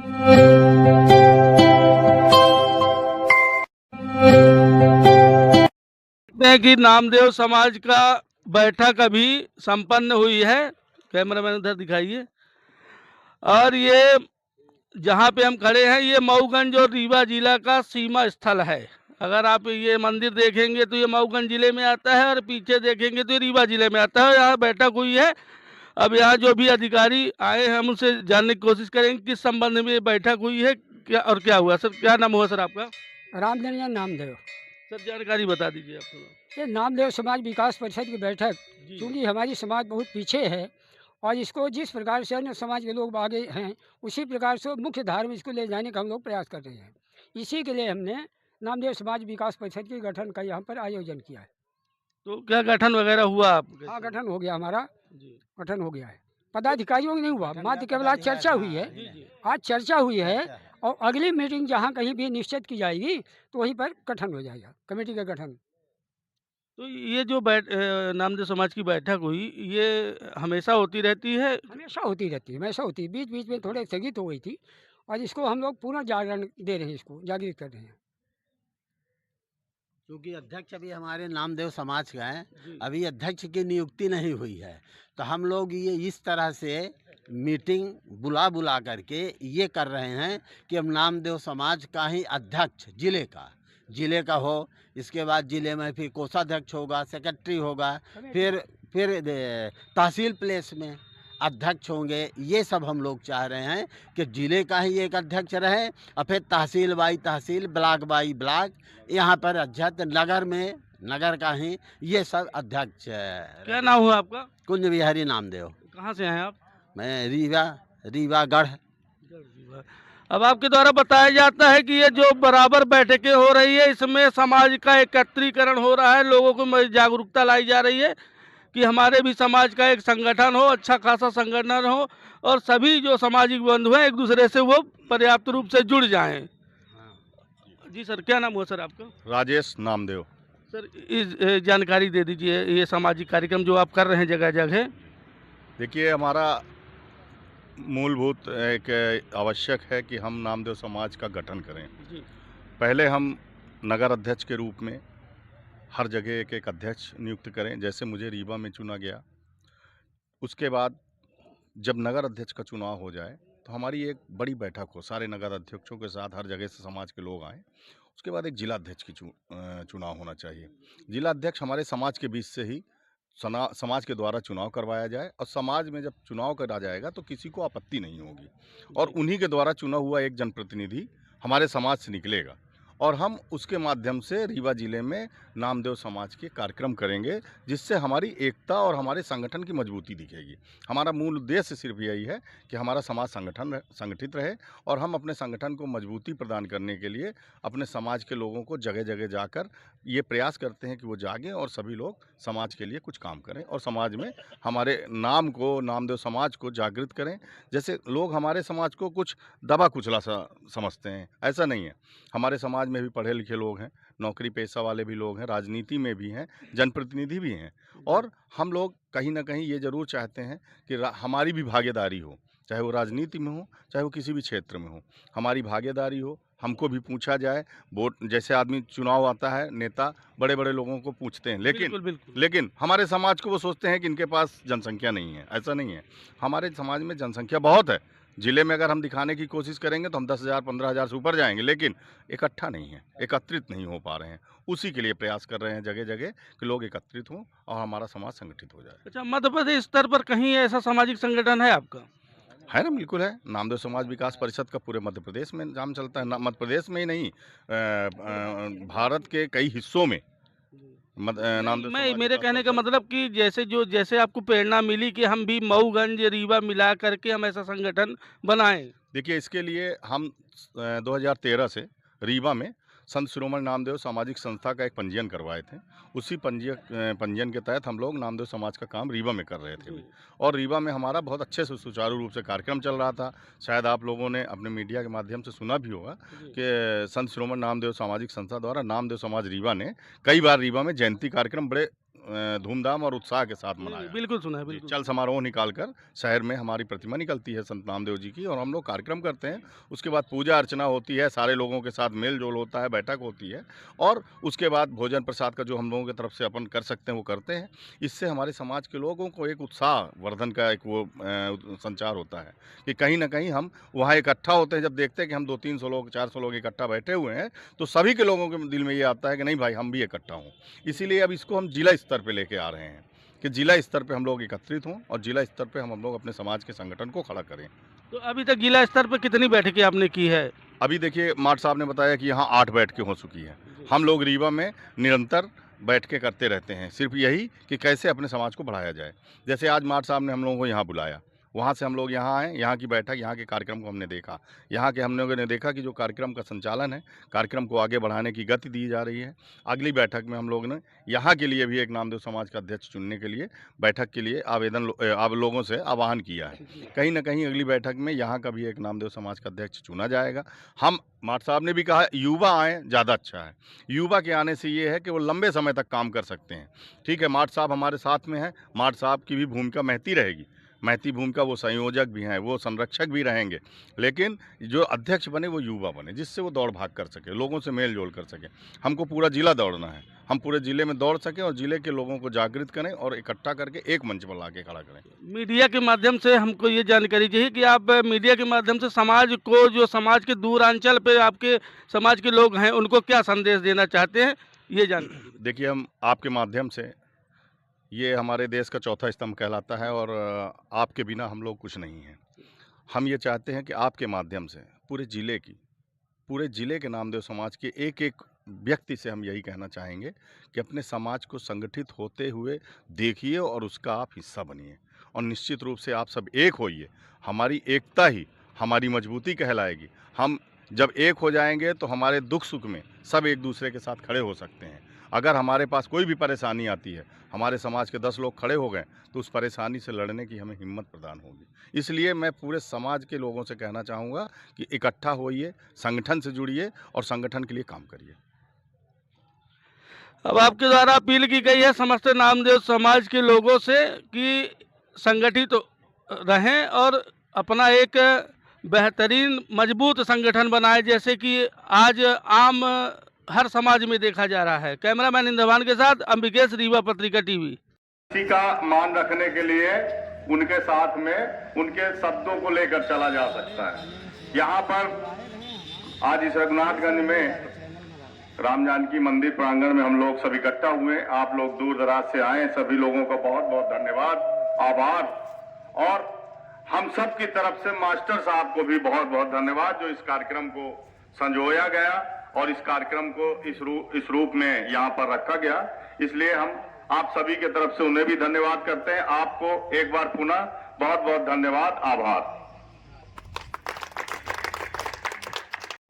हैं कि नामदेव समाज का बैठक अभी संपन्न हुई है। कैमरामैन उधर दिखाइए। और ये जहाँ पे हम खड़े हैं ये मऊगंज और रीवा जिला का सीमा स्थल है। अगर आप ये मंदिर देखेंगे तो ये मऊगंज जिले में आता है और पीछे देखेंगे तो ये रीवा जिले में आता है। यहाँ बैठक हुई है। अब यहाँ जो भी अधिकारी आए हैं हम उनसे जानने की कोशिश करेंगे किस संबंध में ये बैठक हुई है, क्या और क्या हुआ। सर क्या नाम हुआ सर आपका? रामधनिया नामदेव। सर जानकारी बता दीजिए आप थोड़ा। ये नामदेव समाज विकास परिषद की बैठक, जी चूँकि हमारी समाज बहुत पीछे है और इसको जिस प्रकार से अन्य समाज के लोग आगे हैं उसी प्रकार से मुख्य धारा में इसको ले जाने का हम लोग प्रयास कर रहे हैं। इसी के लिए हमने नामदेव समाज विकास परिषद के गठन का यहाँ पर आयोजन किया है। तो क्या गठन वगैरह हुआ आपके? हाँ, गठन हो गया हमारा, जी गठन हो गया है। पदाधिकारियों की नहीं हुआ, मात्र केवल आज चर्चा हुई है। जी जी। आज चर्चा हुई है और अगली मीटिंग जहाँ कहीं भी निश्चित की जाएगी तो वहीं पर गठन हो जाएगा, कमेटी का गठन। तो ये जो नामदेव समाज की बैठक हुई ये हमेशा होती रहती है? हमेशा होती रहती है, हमेशा होती है। बीच बीच में थोड़े स्थगित हो गई थी और इसको हम लोग पूर्ण जागरण दे रहे हैं, इसको जागृत कर रहे हैं। क्योंकि अध्यक्ष अभी हमारे नामदेव समाज का है, जी अभी अध्यक्ष की नियुक्ति नहीं हुई है, तो हम लोग ये इस तरह से मीटिंग बुला बुला करके ये कर रहे हैं कि अब नामदेव समाज का ही अध्यक्ष जिले का हो, इसके बाद जिले में फिर कोषाध्यक्ष होगा, सेक्रेटरी होगा, फिर तहसील प्लेस में अध्यक्ष होंगे। ये सब हम लोग चाह रहे हैं कि जिले का ही एक अध्यक्ष रहे और फिर tehsil by tehsil, block by block, यहाँ पर अध्यक्ष नगर में नगर का ही ये सब अध्यक्ष। क्या नाम हुआ आपका? कुंज बिहारी नामदेव। कहाँ से हैं आप? मैं रीवागढ़। अब आपके द्वारा बताया जाता है कि ये जो बराबर बैठकें हो रही है इसमें समाज का एकत्रीकरण हो रहा है, लोगों को जागरूकता लाई जा रही है कि हमारे भी समाज का एक संगठन हो, अच्छा खासा संगठन हो और सभी जो सामाजिक बंधु हैं एक दूसरे से वो पर्याप्त रूप से जुड़ जाएं। जी सर क्या नाम हुआ सर आपका? राजेश नामदेव। सर इस जानकारी दे दीजिए ये सामाजिक कार्यक्रम जो आप कर रहे हैं जगह जगह। देखिए हमारा मूलभूत एक आवश्यक है कि हम नामदेव समाज का गठन करें। जी पहले हम नगर अध्यक्ष के रूप में हर जगह एक एक अध्यक्ष नियुक्त करें, जैसे मुझे रीवा में चुना गया। उसके बाद जब नगर अध्यक्ष का चुनाव हो जाए तो हमारी एक बड़ी बैठक हो, सारे नगर अध्यक्षों के साथ हर जगह से समाज के लोग आएँ। उसके बाद एक जिला अध्यक्ष की चुनाव होना चाहिए। जिला अध्यक्ष हमारे समाज के बीच से ही समाज के द्वारा चुनाव करवाया जाए और समाज में जब चुनाव करा जाएगा तो किसी को आपत्ति नहीं होगी और उन्हीं के द्वारा चुना हुआ एक जनप्रतिनिधि हमारे समाज से निकलेगा और हम उसके माध्यम से रीवा जिले में नामदेव समाज के कार्यक्रम करेंगे, जिससे हमारी एकता और हमारे संगठन की मजबूती दिखेगी। हमारा मूल उद्देश्य सिर्फ यही है कि हमारा समाज संगठित रहे और हम अपने संगठन को मजबूती प्रदान करने के लिए अपने समाज के लोगों को जगह जगह जाकर ये प्रयास करते हैं कि वो जागें और सभी लोग समाज के लिए कुछ काम करें और समाज में हमारे नाम को, नामदेव समाज को जागृत करें। जैसे लोग हमारे समाज को कुछ दबा कुचला सा समझते हैं, ऐसा नहीं है। हमारे समाज में भी पढ़े लिखे लोग हैं, नौकरी पेशा वाले भी लोग हैं, राजनीति में भी हैं, जनप्रतिनिधि भी हैं और हम लोग कहीं ना कहीं ये ज़रूर चाहते हैं कि हमारी भी भागीदारी हो, चाहे वो राजनीति में हो, चाहे वो किसी भी क्षेत्र में हो, हमारी भागीदारी हो। हमको भी पूछा जाए, वोट जैसे आदमी चुनाव आता है, नेता बड़े बड़े लोगों को पूछते हैं, लेकिन हमारे समाज को वो सोचते हैं कि इनके पास जनसंख्या नहीं है। ऐसा नहीं है, हमारे समाज में जनसंख्या बहुत है। जिले में अगर हम दिखाने की कोशिश करेंगे तो हम 10,000 15,000 से ऊपर जाएंगे, लेकिन इकट्ठा नहीं है, एकत्रित नहीं हो पा रहे हैं। उसी के लिए प्रयास कर रहे हैं जगह जगह कि लोग एकत्रित हों और हमारा समाज संगठित हो जाए। अच्छा, मध्य प्रदेश स्तर पर कहीं ऐसा सामाजिक संगठन है आपका? है ना, बिल्कुल है। नामदेव समाज विकास परिषद का पूरे मध्य प्रदेश में काम चलता है। मध्य प्रदेश में ही नहीं, भारत के कई हिस्सों में नामदेव मैं मेरे कहने का मतलब कि जैसे आपको प्रेरणा मिली कि हम भी मऊगंज रीवा मिला करके हम ऐसा संगठन बनाएं। देखिए इसके लिए हम 2013 से रीवा में संत शिरोमणि नामदेव सामाजिक संस्था का एक पंजीयन करवाए थे। उसी पंजीयन के तहत हम लोग नामदेव समाज का काम रीवा में कर रहे थे और रीवा में हमारा बहुत अच्छे से सुचारू रूप से कार्यक्रम चल रहा था। शायद आप लोगों ने अपने मीडिया के माध्यम से सुना भी होगा कि संत शिरोमणि नामदेव सामाजिक संस्था द्वारा नामदेव समाज रीवा ने कई बार रीवा में जयंती कार्यक्रम बड़े धूमधाम और उत्साह के साथ जी, मनाया। बिल्कुल सुना है, जी, बिल्कुल। चल समारोह निकालकर शहर में हमारी प्रतिमा निकलती है संत नामदेव जी की, और हम लोग कार्यक्रम करते हैं। उसके बाद पूजा अर्चना होती है, सारे लोगों के साथ मेल जोल होता है, बैठक होती है, और उसके बाद भोजन प्रसाद का जो हम लोगों की तरफ से अपन कर सकते हैं वो करते हैं। इससे हमारे समाज के लोगों को एक उत्साह वर्धन का एक वो संचार होता है कि कहीं ना कहीं हम वहाँ इकट्ठा होते हैं। जब देखते हैं कि हम 200-300 लोग 400 लोग इकट्ठा बैठे हुए हैं, तो सभी के लोगों के दिल में ये आता है कि नहीं भाई, हम भी इकट्ठा हों। इसीलिए अब इसको हम जिला स्तर पे लेके आ रहे हैं कि जिला स्तर पे हम लोग एकत्रित हों और जिला स्तर पे हम लोग अपने समाज के संगठन को खड़ा करें। तो अभी तक जिला स्तर पर कितनी बैठकें आपने की है? अभी देखिए, माठ साहब ने बताया कि यहाँ 8 बैठकें हो चुकी हैं। हम लोग रीवा में निरंतर बैठकें करते रहते हैं, सिर्फ यही कि कैसे अपने समाज को बढ़ाया जाए। जैसे आज माठ साहब ने हम लोगों को यहाँ बुलाया, वहाँ से हम लोग यहाँ आए, यहाँ की बैठक, यहाँ के कार्यक्रम को हमने देखा। यहाँ के हम लोगों ने देखा कि जो कार्यक्रम का संचालन है, कार्यक्रम को आगे बढ़ाने की गति दी जा रही है। अगली बैठक में हम लोग ने यहाँ के लिए भी एक नामदेव समाज का अध्यक्ष चुनने के लिए बैठक के लिए आप लोगों से आह्वान किया है। कहीं न कहीं अगली बैठक में यहाँ का भी एक नामदेव समाज का अध्यक्ष चुना जाएगा। हम माठ साहब ने भी कहा युवा आएँ, ज़्यादा अच्छा है। युवा के आने से ये है कि वो लंबे समय तक काम कर सकते हैं। ठीक है, माठ साहब हमारे साथ में हैं, माठ साहब की भी भूमिका महती रहेगी। महती भूमिका, वो संयोजक भी हैं, वो संरक्षक भी रहेंगे, लेकिन जो अध्यक्ष बने वो युवा बने, जिससे वो दौड़ भाग कर सके, लोगों से मेल जोल कर सके। हमको पूरा जिला दौड़ना है, हम पूरे जिले में दौड़ सकें और जिले के लोगों को जागृत करें और इकट्ठा करके एक मंच पर ला के खड़ा करें। मीडिया के माध्यम से हमको ये जानकारी चाहिए कि आप मीडिया के माध्यम से समाज को, जो समाज के दूरांचल पे आपके समाज के लोग हैं, उनको क्या संदेश देना चाहते हैं, ये जानकारी। देखिए, हम आपके माध्यम से, ये हमारे देश का चौथा स्तंभ कहलाता है और आपके बिना हम लोग कुछ नहीं हैं। हम ये चाहते हैं कि आपके माध्यम से पूरे ज़िले के नामदेव समाज के एक-एक व्यक्ति से हम यही कहना चाहेंगे कि अपने समाज को संगठित होते हुए देखिए और उसका आप हिस्सा बनिए, और निश्चित रूप से आप सब एक होइए। हमारी एकता ही हमारी मजबूती कहलाएगी। हम जब एक हो जाएंगे तो हमारे दुख-सुख में सब एक दूसरे के साथ खड़े हो सकते हैं। अगर हमारे पास कोई भी परेशानी आती है, हमारे समाज के 10 लोग खड़े हो गए, तो उस परेशानी से लड़ने की हमें हिम्मत प्रदान होगी। इसलिए मैं पूरे समाज के लोगों से कहना चाहूँगा कि इकट्ठा होइए, संगठन से जुड़िए और संगठन के लिए काम करिए। अब आपके द्वारा अपील की गई है समस्त नामदेव समाज के लोगों से कि संगठित रहें और अपना एक बेहतरीन मजबूत संगठन बनाएं, जैसे कि आज आम हर समाज में देखा जा रहा है। कैमरामैन इंद्रभान के साथ अंबिकेश, रीवा पत्रिका टीवी। किसी का मान रखने के लिए उनके साथ में उनके शब्दों को लेकर चला जा सकता है। यहाँ पर आज इस रघुनाथगंज में राम जानकी मंदिर प्रांगण में हम लोग सब इकट्ठा हुए। आप लोग दूर दराज से आए, सभी लोगों का बहुत बहुत धन्यवाद, आभार। और हम सब की तरफ से मास्टर साहब को भी बहुत बहुत धन्यवाद, जो इस कार्यक्रम को संजोया गया और इस कार्यक्रम को इस रूप में यहाँ पर रखा गया। इसलिए हम आप सभी के तरफ से उन्हें भी धन्यवाद करते हैं। आपको एक बार पुनः बहुत बहुत धन्यवाद, आभार।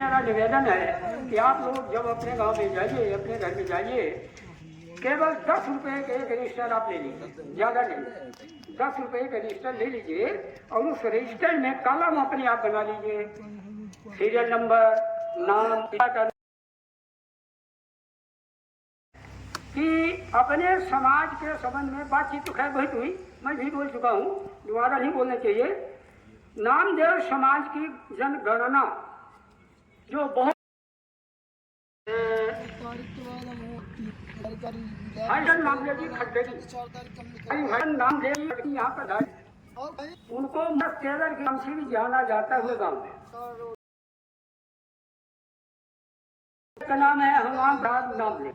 मेरा निवेदन है कि आप लोग जब अपने गांव में जाइए, अपने घर में जाइए, केवल 10 रुपए के एक रजिस्टर आप ले लीजिए, ज़्यादा नहीं। 10 रुपए का रजिस्टर ले लीजिए और उस रजिस्टर में कॉलम अपने आप बना लीजिए, सीरियल नंबर, नाम, पिता का, कि अपने समाज के संबंध में बातचीत तो खैर बहुत हुई, मैं भी बोल चुका हूँ, दोबारा नहीं बोलना चाहिए। नामदेव समाज की जनगणना जो बहुत नामदेव जी यहाँ पर उनको टेलर के नाम से भी जाना जाता है गाँव में। का नाम है हनुमान नामदेव।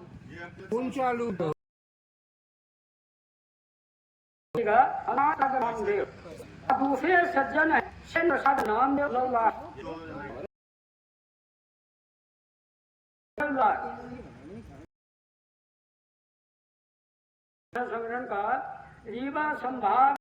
दूसरे सज्जन है नामदेव संगठन का रीवा संभाग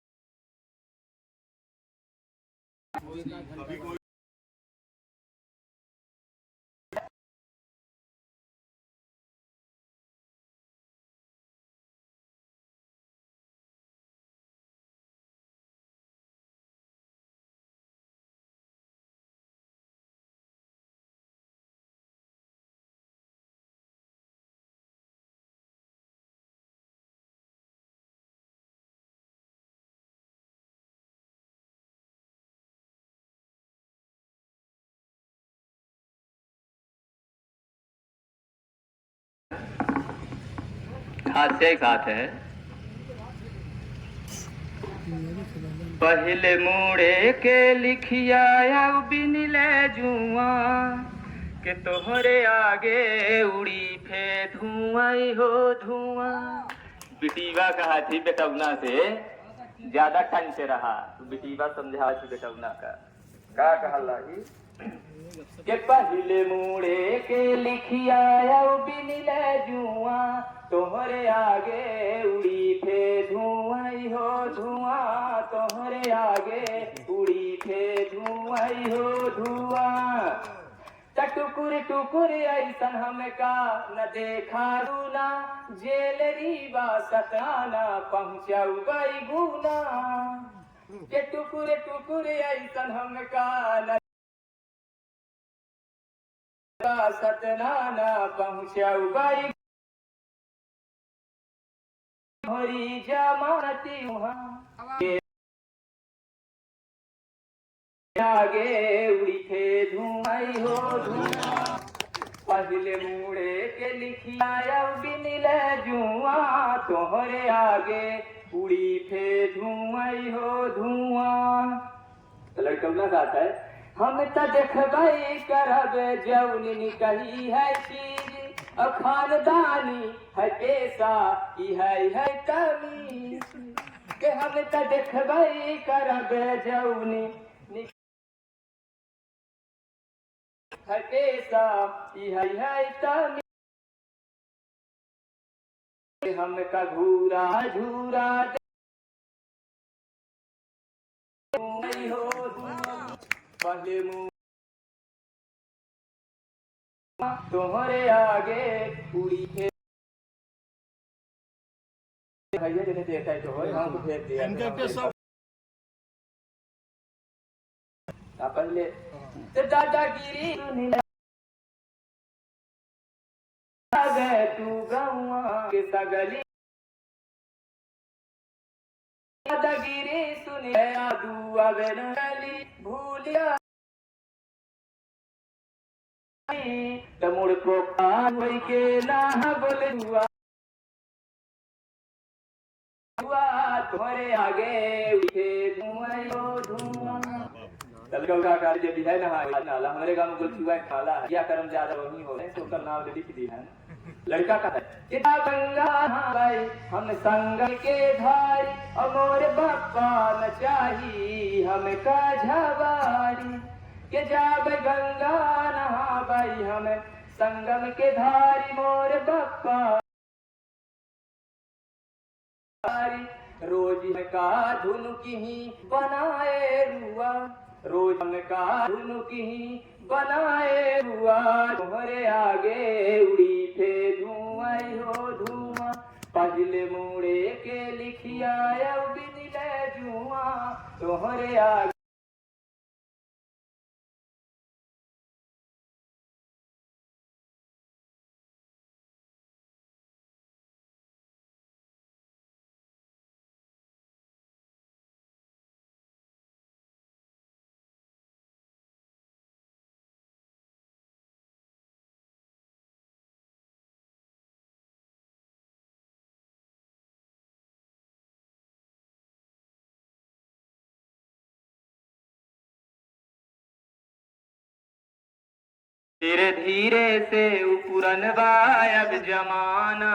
हास्य साथ है। पहले मुड़े के लिखिया बिन ले जुआ के तोहरे आगे उड़ी फे धुआं हो धुआं। बिटीवा कहा थी बेटौना से ज्यादा ठंड से रहा तो बिटीवा समझा थी बेटौना का कहला के पहले मुड़े के लिखिया बिन ले जुआ तोहरे आगे उड़ी फे धुआं हो धुआं। तोहरे आगे उड़ी फे धुआं हो धुआं। टुकुर टुकुर ऐसन हमका न देखा रूना जेल रीवा सताना पहुँचाऊ गई गुना। के टुकुर टुकुर ऐसन हमका न सतनाना पहुँचाऊ गई हरी जमानती आगे उड़ी थे धुआं हो धुआं। पहले मुड़े के लिखिया बिन ले जुआ तोहरे आगे उड़ी थे धुआं हो धुआं। तो लड़का ना गाता है हम तो देखबई करब जौन निकली है चीज और खानदानी है पेशा है तमीज के हम तो देखबई करब जौन है पेशा है तमीज। हम का घूरा झूरा पहले तोहरे आगे पूरी थे भैया जिन्हें देखा है तो हो हमको भेज दिया पहले तो दादागिरी गए तू गौआ के सगली दादागिरी सुने आदू अबे नली भूलिया तमुड़ को कोई के ना बोले हुआ तुम्हारे आगे उठे धुआं हो धुआं। तलगों का कार्य भी है ना नाला हमारे गांव में गुलछुआ नाला है या कर्म ज्यादा वही हो रहे तो उसका नाम लिख दी है। लड़का का है किता गंगा भाई हम संगम के धारी और मोरे बापा न चाही हम का झवारी के जाब गंगा नहा भाई हम संगम के धारी मोरे बापा रोज का धुन की बनाए रुआ रोज का धुन की बनाए रुआ तुम्हारे आगे उड़ी थे धुआं हो धुआं। पहले मुड़े के लिखिया बिन ले जुआ तुम्हारे आगे धीरे धीरे से उपरन बायब जमाना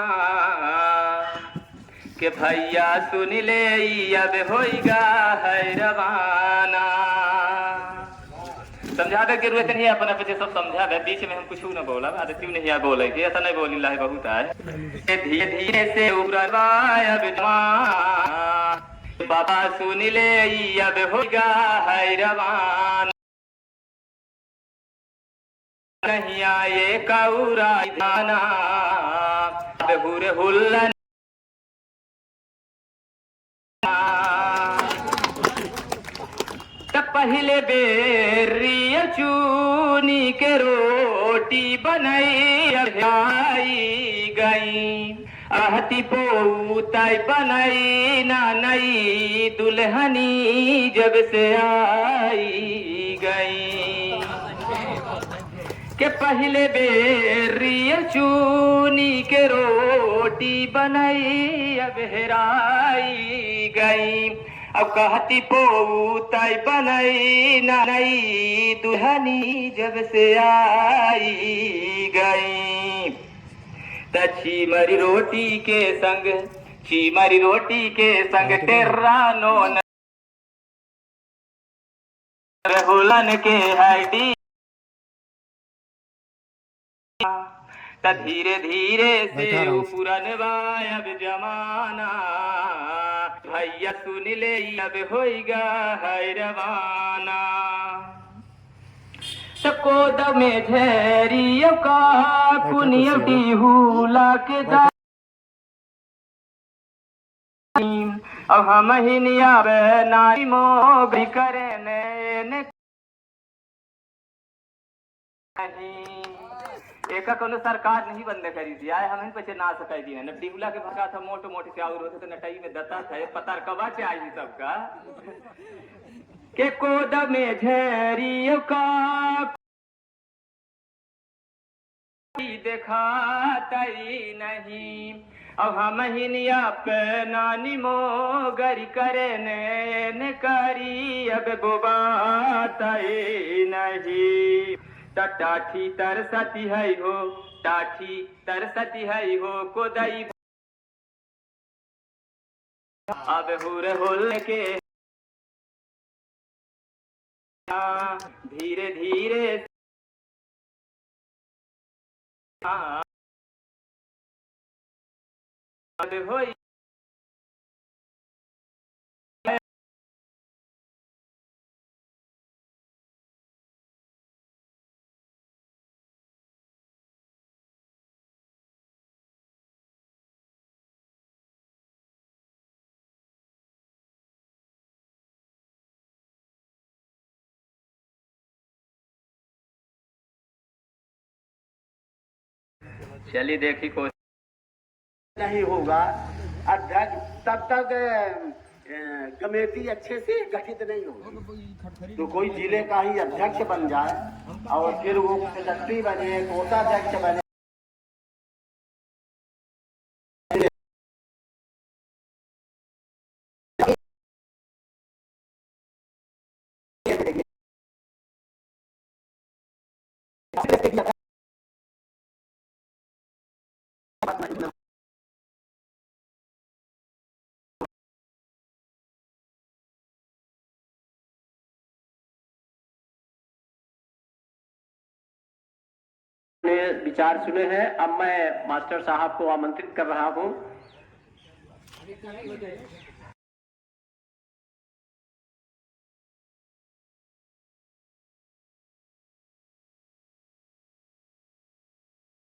के भैया सुन ले अब होइगा है रवाना। समझावे के जरूरत नहीं है अपने बच्चे सब समझावे बीच में हम कुछ न बोला आदत नहीं है बोले कि ऐसा नहीं बोली ला बहुत है। धीरे धीरे से उपरन बायब जमाना बाबा सुन ले अब होइगा है रवाना। नहीं आए कौरा दाना बेहुर हुल्लन पहले बेरी चूनी के रोटी बनाई गई आहती पोताई बनाई ना नई दुल्हनी जब से आई गई। के पहले बेरिय चूनी के रोटी बनाई अब हेराई गई। अब कहती पोताई बनाई नई दुल्हनी जब से आई गई। छीमरी रोटी के संग टेर्रानो हुलन के हड्डी। धीरे धीरे से पुरन अब जमाना भैया सुन ले अब होइगा है रवाना। कोद में झेरियो का कुनियटी हुला के दा अब हम हिनिया नाई मोगरी करे ने एक कोनो सरकार नहीं बंद करी थी आए हम पे ना सकाई दी न डिबला के भगा था मोटे मोटे चाउर होते तो नटाई में दता था पतार कबा चाहिए सबका के कोद में झेरियो का दिखाताई नहीं। अब हम हिनिया पे नानी मोगरी करे ने करी अब बोबाताई नहीं। टाठी तरसती है हो टाठी तरसती है हो कोदई अब हुर होल के धीरे धीरे होई चलिए देखी को नहीं होगा अध्यक्ष तब तक कमेटी अच्छे से गठित नहीं होगी। तो कोई जिले का ही अध्यक्ष बन जाए और फिर वो सेक्रेटरी बने कोषाध्यक्ष बने विचार सुने हैं। अब मैं मास्टर साहब को आमंत्रित कर रहा हूं।